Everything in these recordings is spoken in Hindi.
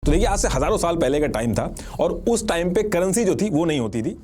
तो देखिए आज से हजारों साल पहले का टाइम था और उस टाइम पे करेंसी जो थी वो नहीं होती थी।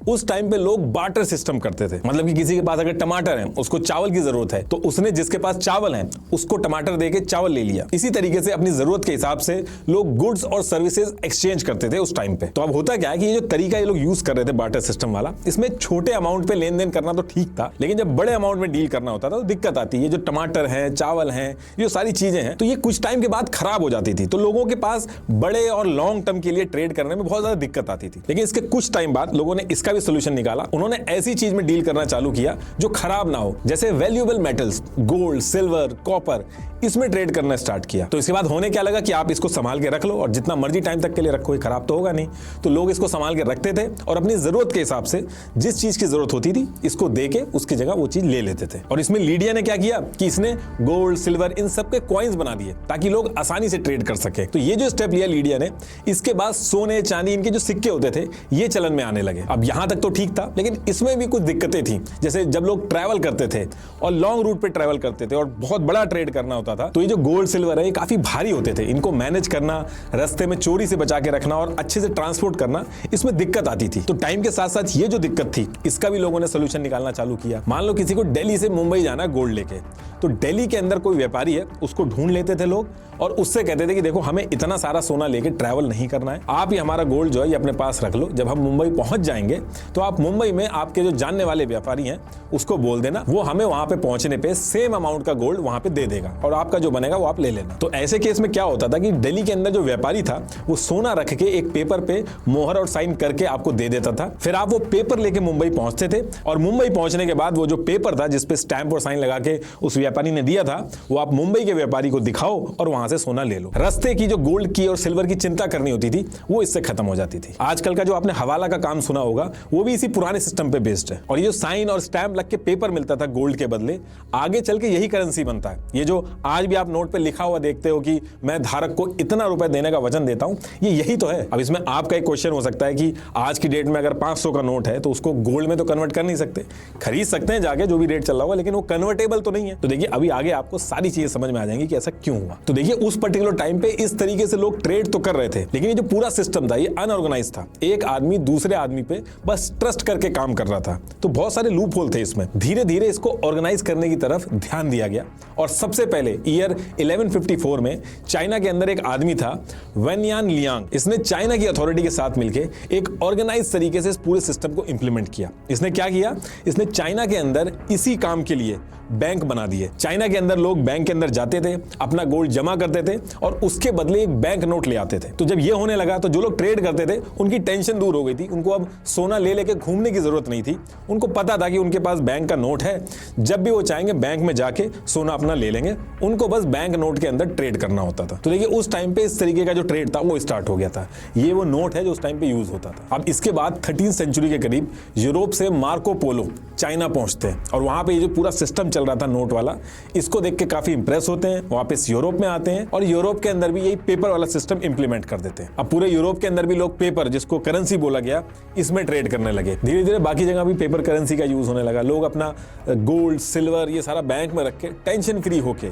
उस टाइम पे लोग बार्टर सिस्टम करते थे, मतलब कि किसी के पास अगर टमाटर है, उसको चावल की जरूरत है, तो उसने जिसके पास चावल है उसको टमाटर देके चावल ले लिया। इसी तरीके से अपनी जरूरत के हिसाब से लोग गुड्स और सर्विसेज एक्सचेंज करते थे उस टाइम पे। तो अब होता क्या है कि ये जो तरीका ये लोग यूज कर रहे थे बार्टर सिस्टम वाला, इसमें छोटे अमाउंट पे लेन देन करना तो ठीक था, लेकिन जब बड़े अमाउंट में डील करना होता था तो दिक्कत आती है। जो टमाटर है, चावल है, ये सारी चीजें हैं, तो ये कुछ टाइम के बाद खराब हो जाती थी। तो लोगों के पास बड़े और लॉन्ग टर्म के लिए ट्रेड करने में बहुत ज्यादा दिक्कत आती थी। लेकिन इसके कुछ टाइम बाद लोगों ने इसका भी सोल्यूशन निकाला। उन्होंने ऐसी चीज में डील करना चालू किया जो खराब ना हो, जैसे valuable metals, gold, silver, copper, इसमें ट्रेड करना स्टार्ट किया। तो इसके बाद होने क्या लगा कि आप इसको संभाल के रख लो और जितना मर्जी टाइम तक के लिए रखो, ये खराब तो होगा नहीं। तो लोग इसको संभाल के रखते थे और अपनी जरूरत के हिसाब से जिस चीज की जरूरत होती थी इसको दे के उसकी जगह वो चीज ले लेते थे। और इसमें लीडिया ने क्या किया कि इसने गोल्ड, सिल्वर, इन सब के कॉइन्स बना दिए ताकि लोग आसानी से ट्रेड कर सके। तो ये जो स्टेप लिया लीडिया ने, इसके बाद सोने, चांदी, इनके जो सिक्के होते थे ये चलन में आने लगे। अब यहां तक तो ठीक था, लेकिन इसमें भी कुछ दिक्कतें थी। जैसे जब लोग ट्रैवल करते थे और लॉन्ग रूट पे ट्रैवल करते थे और बहुत बड़ा ट्रेड करना होता था, तो ये जो गोल्ड, सिल्वर है ये काफी भारी होते थे। इनको मैनेज करना, रास्ते में चोरी से बचा के रखना और अच्छे से ट्रांसपोर्ट करना, इसमें दिक्कत आती थी। तो टाइम के साथ साथ ये जो दिक्कत थी इसका भी लोगों ने सोल्यूशन निकालना चालू किया। मान लो किसी को दिल्ली से मुंबई जाना है गोल्ड लेके, तो दिल्ली के अंदर कोई व्यापारी है, उसको ढूंढ लेते थे लोग और उससे कहते थे कि देखो हमें इतना सारा सोना लेके ट्रैवल नहीं करना है, आप ये हमारा गोल्ड जो है ये अपने पास रख लो। जब हम मुंबई पहुंच जाएंगे तो आप मुंबई में आपके जो जानने वाले व्यापारी हैं उसको बोल देना, वो हमें वहां पे पहुंचने पे सेम अमाउंट का गोल्ड वहां पे दे देगा और आपका जो बनेगा वो आप ले लेना। तो ऐसे केस में क्या होता था कि दिल्ली के अंदर जो व्यापारी था वो सोना रख के एक पेपर पे मोहर और साइन करके आपको दे देता था। फिर आप वो पेपर लेके मुंबई पहुंचते थे और मुंबई पहुंचने के बाद वो जो पेपर था जिसपे स्टैंप और साइन लगा के उस व्यापारी ने दिया था, वो आप मुंबई के व्यापारी को दिखाओ और वहां से सोना ले लो। रास्ते की जो गोल्ड की और सिल्वर की चिंता करनी होती थी वो इससे खत्म हो जाती थी। आजकल का जो आपने हवाला का काम सुना होगा वो भी इसी पुराने सिस्टम पे बेस्ड है। और ये जो साइन और स्टैंप लग के पेपर मिलता था गोल्ड के बदले, आगे चल के यही करेंसी बनता है। ये जो आज भी आप नोट पे लिखा हुआ देखते हो कि मैं धारक को इतना रुपए देने का वचन देता हूं, ये यही तो है। अब इसमें आपका एक क्वेश्चन हो सकता है कि आज की डेट में अगर 500 का नोट है तो उसको गोल्ड में तो कन्वर्ट कर नहीं सकते, खरीद सकते हैं जाके जो भी रेट चल रहा होगा, लेकिन वो कन्वर्टेबल तो नहीं है। तो देखिए अभी आगे आपको सारी चीजें समझ में आ जाएंगी कि ऐसा क्यों हुआ। तो देखिए उस पर्टिकुलर टाइम पे इस तरीके से लोग ट्रेड तो कर रहे थे, लेकिन ये जो पूरा सिस्टम था ये अनऑर्गेनाइज था। एक आदमी दूसरे आदमी पे बस ट्रस्ट करके काम कर रहा था, तो बहुत सारे लूप होल थे इसमें। धीरे धीरे इसको ऑर्गेनाइज करने की तरफ ध्यान दिया गया और सबसे पहले ईयर 1154 में चाइना के अंदर एक आदमी था वेनयान लियांग। इसने चाइना की अथॉरिटी के साथ मिलकर एक ऑर्गेनाइज तरीके से इस पूरे सिस्टम को इंप्लीमेंट किया। इसने क्या किया, इसने चाइना के अंदर इसी काम के लिए बैंक बना दिए। चाइना के अंदर लोग बैंक के अंदर जाते थे, अपना गोल्ड जमा करते थे और उसके बदले एक बैंक नोट ले आते थे। तो जब ये होने लगा तो जो लोग ट्रेड करते थे उनकी टेंशन दूर हो गई थी। उनको अब सोना ले लेके घूमने की जरूरत नहीं थी। उनको पता था कि उनके पास बैंक का नोट है, जब भी वो चाहेंगे बैंक में जाके सोना अपना ले लेंगे। उनको बस बैंक नोट के अंदर ट्रेड करना होता था। तो देखिए उस टाइम पे इस तरीके का जो ट्रेड था वो स्टार्ट हो गया था। ये वो नोट है जो उस टाइम पे यूज होता था। अब इसके बाद 13वीं सेंचुरी के करीब यूरोप से मार्को पोलो चाइना पहुंचते हैं और वहां पे ये जो पूरा सिस्टम चल रहा था नोट वाला, इसको देख के काफी इंप्रेस होते हैं, वापस यूरोप में आते हैं और यूरोप के अंदर भी यही पेपर वाला सिस्टम इंप्लीमेंट कर देते हैं। अब पूरे यूरोप के अंदर भी लोग पेपर, जिसको करेंसी बोला गया, इसमें ट्रेड करने लगे। धीरे धीरे बाकी जगह भी पेपर करेंसी का यूज होने लगा। लोग अपना गोल्ड, सिल्वर ये सारा बैंक में रख के टेंशन फ्री होके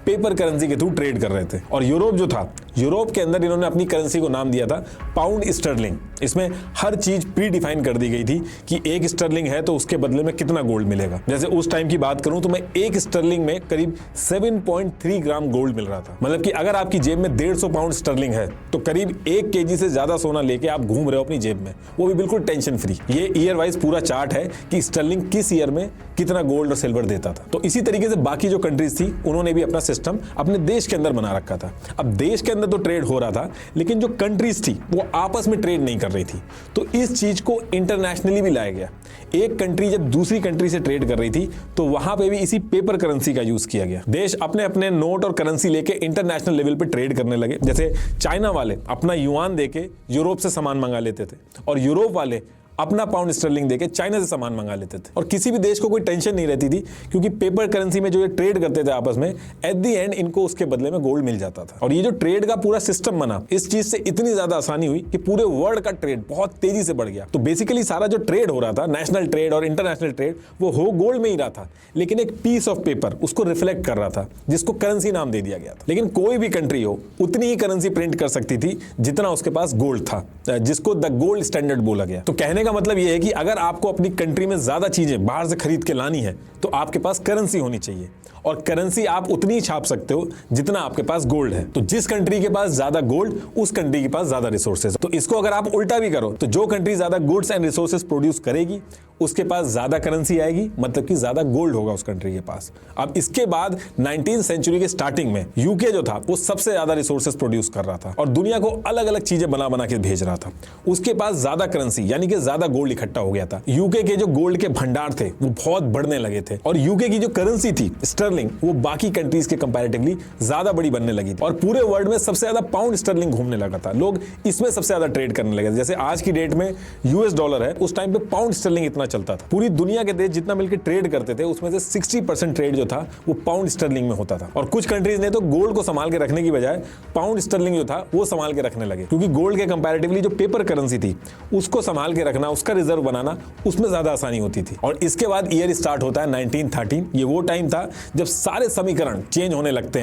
पेपर करेंसी के थ्रू ट्रेड कर रहे थे। और यूरोप जो था, यूरोप के अंदर इन्होंने अपनी करेंसी को नाम दिया था पाउंड स्टर्लिंग। इसमें हर चीज प्री डिफाइन कर दी गई थी कि एक स्टर्लिंग है तो उसके बदले में कितना गोल्ड मिलेगा। जैसे उस टाइम की बात करूं तो मैं एक स्टर्लिंग में करीब 7.3 ग्राम गोल्ड मिल रहा था। मतलब कि अगर आपकी जेब में 150 पाउंड स्टर्लिंग है तो करीब 1 केजी से ज्यादा सोना लेके आप घूम रहे हो अपनी जेब में, वो भी बिल्कुल टेंशन फ्री। ये ईयर वाइज पूरा चार्ट है कि स्टर्लिंग किस ईयर में कितना गोल्ड और सिल्वर देता था। तो इसी तरीके से बाकी जो कंट्रीज थी उन्होंने भी अपना सिस्टम अपने देश के अंदर बना रखा था। अब देश के अंदर तो ट्रेड हो रहा था, लेकिन जो कंट्रीज थी वो आपस में ट्रेड नहीं कर रही थी। तो इस चीज को इंटरनेशनली भी लाया गया। एक कंट्री जब दूसरी कंट्री से ट्रेड कर रही थी तो वहां पे भी इसी पेपर करेंसी का यूज किया गया। देश अपने अपने नोट और करेंसी लेके इंटरनेशनल लेवल पे ट्रेड करने लगे। जैसे चाइना वाले अपना युआन देके यूरोप से सामान मंगा लेते थे और यूरोप वाले अपना पाउंड स्टर्लिंग देके चाइना से सामान मंगा लेते थे और किसी भी देश को कोई टेंशन नहीं रहती थी, क्योंकि पेपर करेंसी में जो ये ट्रेड करते थे आपस में, एट द एंड इनको उसके बदले में गोल्ड मिल जाता था। और ये जो ट्रेड का पूरा सिस्टम बना, इस चीज से इतनी ज्यादा आसानी हुई कि पूरे वर्ल्ड का ट्रेड बहुत तेजी से बढ़ गया। तो बेसिकली सारा जो ट्रेड हो रहा था, नेशनल ट्रेड और इंटरनेशनल ट्रेड, वो हो गोल्ड में ही रहा था, लेकिन एक पीस ऑफ पेपर उसको रिफ्लेक्ट कर रहा था, जिसको करेंसी नाम दे दिया गया था। लेकिन कोई भी कंट्री हो उतनी ही करेंसी प्रिंट कर सकती थी जितना उसके पास गोल्ड था, जिसको द गोल्ड स्टैंडर्ड बोला गया। तो कहने का मतलब यह है कि अगर आपको अपनी कंट्री में ज्यादा चीजें बाहर से खरीद के लानी है तो आपके पास करेंसी होनी चाहिए, और करेंसी आप उतनी ही छाप सकते हो जितना आपके पास गोल्ड है। तो जिस कंट्री के पास ज्यादा गोल्ड, उस कंट्री के पास ज्यादा रिसोर्सेज। तो इसको अगर आप उल्टा भी करो तो जो कंट्री ज्यादा गुड्स एंड रिसोर्सेज प्रोड्यूस करेगी उसके पास ज्यादा करेंसी आएगी, मतलब कि ज्यादा गोल्ड होगा उस कंट्री के पास। अब इसके बाद 19वीं सेंचुरी के स्टार्टिंग में यूके जो था वो सबसे ज्यादा रिसोर्सेज प्रोड्यूस कर रहा था और दुनिया को अलग अलग चीजें बना बना के भेज रहा था। उसके पास ज्यादा करेंसी यानी कि ज्यादा गोल्ड इकट्ठा हो गया था। यूके के जो गोल्ड के भंडार थे वो बहुत बढ़ने लगे थे और यूके की जो करेंसी थी स्टर्लिंग, वो बाकी कंट्रीज के कंपैरेटिवली ज्यादा बड़ी बनने लगी थी और पूरे वर्ल्ड में सबसे ज्यादा पाउंड स्टर्लिंग घूमने लगा था। लोग इसमें सबसे ज्यादा ट्रेड करने लगे थे। जैसे आज की डेट में यूएस डॉलर है, उस टाइम पे पाउंड स्टर्लिंग इतना चलता था। पूरी दुनिया के देश जितना मिलकर ट्रेड करते थे उसमें से 60% ट्रेड जो था वो पाउंड स्टर्लिंग में होता था। और कुछ कंट्रीज ने तो गोल्ड को संभाल के रखने की बजाय पाउंड स्टर्लिंग जो था वो संभाल के रखने लगे, क्योंकि गोल्ड के कंपैरेटिवली जो पेपर करेंसी थी उसको संभाल के रखना, उसका रिजर्व बनाना, उसमें ज्यादा आसानी होती थी। और इसके बाद ईयर स्टार्ट होता है 1913। ये वो टाइम था जब सारे समीकरण चेंज होने लगते हैं।